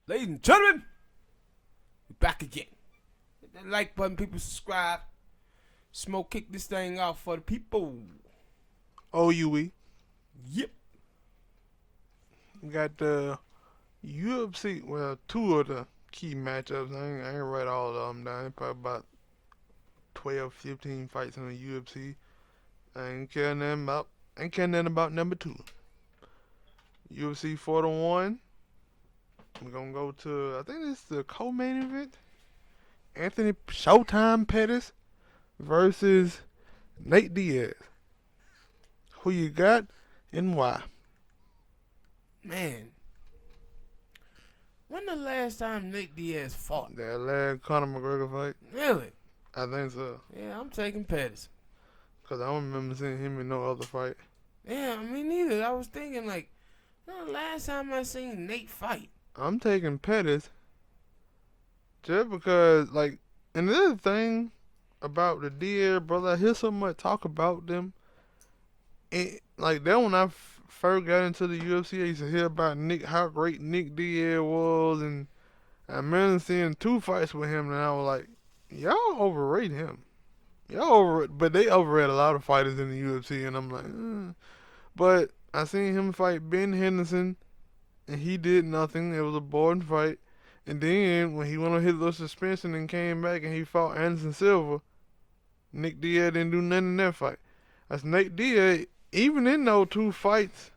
Ladies and gentlemen, we're back again. Hit that like button, people subscribe. Smoke kick this thing off for the people. OUE. Yep. We got the UFC, well, two of the key matchups. I ain't read all of them down. Probably about 12, 15 fights in the UFC. I ain't caring nothing about number two. UFC 4-1. We're gonna go to, I think it's the co-main event. Anthony Showtime Pettis versus Nate Diaz. Who you got and why? Man, when the last time Nate Diaz fought? That last Conor McGregor fight? Really? I think so. Yeah, I'm taking Pettis. Because I don't remember seeing him in no other fight. Yeah, me neither. I was thinking like, when the last time I seen Nate fight? I'm taking Pettis just because, like, and the other thing about the Diaz brother, I hear so much talk about them. Like, that when I first got into the UFC, I used to hear about how great Nick Diaz was, and I remember seeing two fights with him, and I was like, y'all overrate him. But they overrate a lot of fighters in the UFC, and I'm like, But I seen him fight Ben Henderson, and he did nothing. It was a boring fight. And then when he went on his little suspension and came back and he fought Anderson Silva, Nick Diaz didn't do nothing in that fight. That's Nate Diaz. Even in those two fights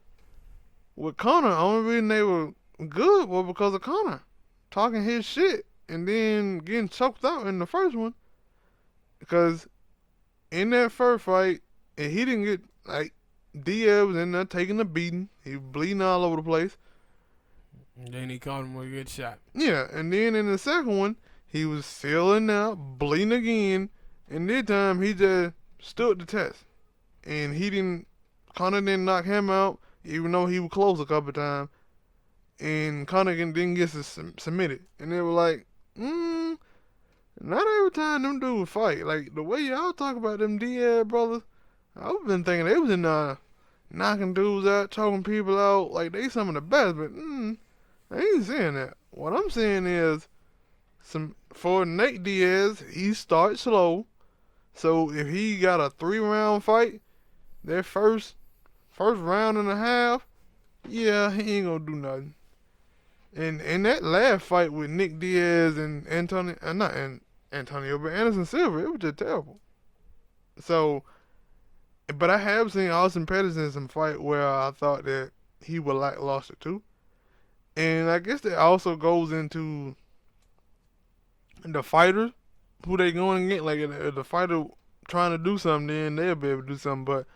with Conor, the only reason they were good was because of Conor talking his shit and then getting choked out in the first one. Because in that first fight, and he didn't get, like, Diaz was in there taking a beating. He was bleeding all over the place. And then he caught him with a good shot. Yeah, and then in the second one, he was still in there, bleeding again. And this time, he just stood the test. And Conor didn't knock him out, even though he was close a couple of times. And Conor didn't get submitted. And they were like, not every time them dudes fight. Like, the way y'all talk about them Diaz brothers, I've been thinking they was in there knocking dudes out, choking people out, like they some of the best, but I ain't saying that. What I'm saying is, for Nate Diaz, he starts slow. So if he got a 3-round fight, that first round and a half, yeah, he ain't gonna do nothing. And in that last fight with Nick Diaz and Antonio, but Anderson Silva, it was just terrible. So, but I have seen Austin Pettis in some fight where I thought that he would lost it too. And I guess that also goes into the fighters, who they going against. Like, if the fighter trying to do something, then they'll be able to do something. But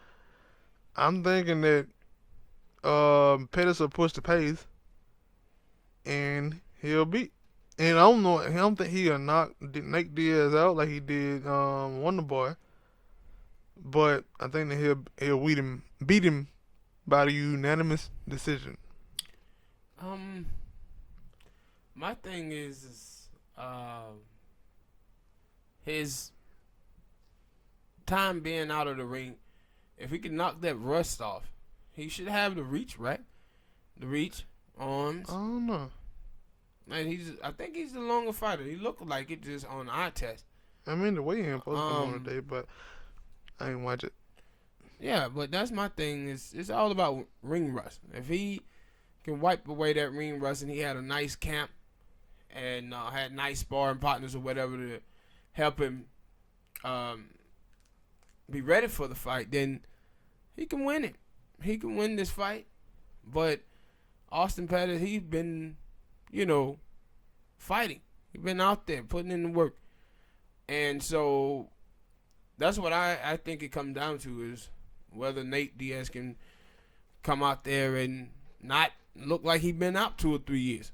I'm thinking that Pettis will push the pace, and he'll beat. And I don't think he'll knock Nate Diaz out like he did Wonder Boy. But I think that he'll beat him by the unanimous decision. My thing is his time being out of the ring. If he can knock that rust off, he should have the reach, right? The reach, arms. I don't know. Man, I think he's the longer fighter. He looked like it just on eye test. I mean, the way he supposed to come on today, but I ain't watch it. Yeah, but that's my thing. It's all about ring rust. If he can wipe away that ring rust, and he had a nice camp and had nice sparring partners or whatever to help him be ready for the fight, then he can win it. He can win this fight. But Austin Pettis, he's been, fighting. He's been out there putting in the work. And so that's what I think it comes down to, is whether Nate Diaz can come out there and not look like he's been out 2 or 3 years.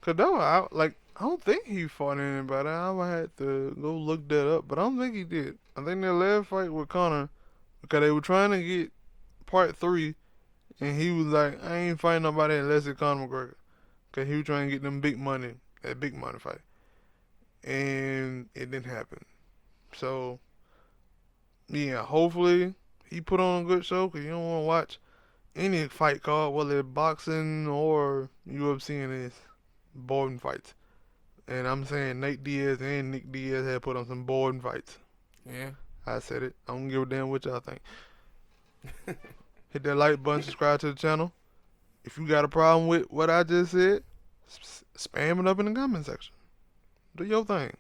Cause I don't think he fought anybody. I would have to go look that up, but I don't think he did. I think that last fight with Conor, because they were trying to get part 3, and he was like, I ain't fighting nobody unless it's Conor McGregor, cause he was trying to get them that big money fight, and it didn't happen. So yeah, hopefully he put on a good show, cause you don't want to watch any fight card, whether it's boxing or UFC, and it's boring fights. And I'm saying Nate Diaz and Nick Diaz had put on some boring fights. Yeah. I said it. I don't give a damn what y'all think. Hit that like button, subscribe to the channel. If you got a problem with what I just said, spam it up in the comment section. Do your thing.